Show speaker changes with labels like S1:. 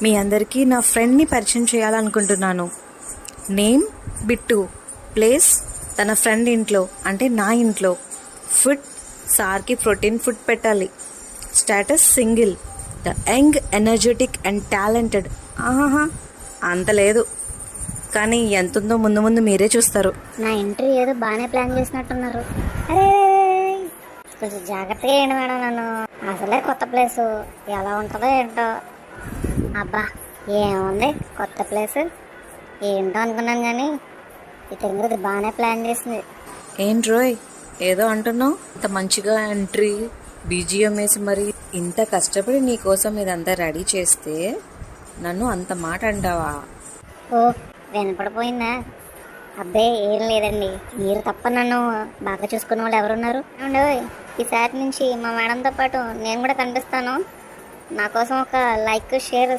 S1: మీ అందరికీ నా ఫ్రెండ్ని పరిచయం చేయాలనుకుంటున్నాను. నేమ్ బిట్టు, ప్లేస్ తన ఫ్రెండ్ ఇంట్లో అంటే నా ఇంట్లో. ఫుడ్ సార్కి ప్రోటీన్ ఫుడ్ పెట్టాలి. Status single, the young, energetic and talented. ఆహా అంత లేదు, కానీ ఎంతుందో ముందు ముందు మీరే చూస్తారు.
S2: నా ఎంట్రీ ఏదో బాగానే ప్లాన్ చేసినట్టున్నారు. అరే కొంచెం జాగ్రత్తగా ఏంటి మేడం, నన్ను అసలే కొత్త ప్లేసు ఎలా ఉంటుందో ఏంటో. అబ్బా ఏముంది కొత్త ప్లేసు ఏంటో అనుకున్నాను, కానీ ఇతను బాగానే ప్లాన్ చేసింది.
S1: ఏంటి రోయ్ ఏదో అంటున్నావు? ఇంత మంచిగా ఎంట్రీ బీజిఎం వేసి మరి ఇంత కష్టపడి నీకోసం ఇదంతా రెడీ చేస్తే నన్ను అంత మాట అంటావా?
S2: ఓ వినపడిపోయిందా? అబ్బే ఏం లేదండి, మీరు తప్ప నన్ను బాగా చూసుకునే వాళ్ళు ఎవరున్నారు? ఏమండి ఈసారి నుంచి మా మేడంతో పాటు నేను కూడా కనిపిస్తాను. నా కోసం ఒక లైక్, షేర్,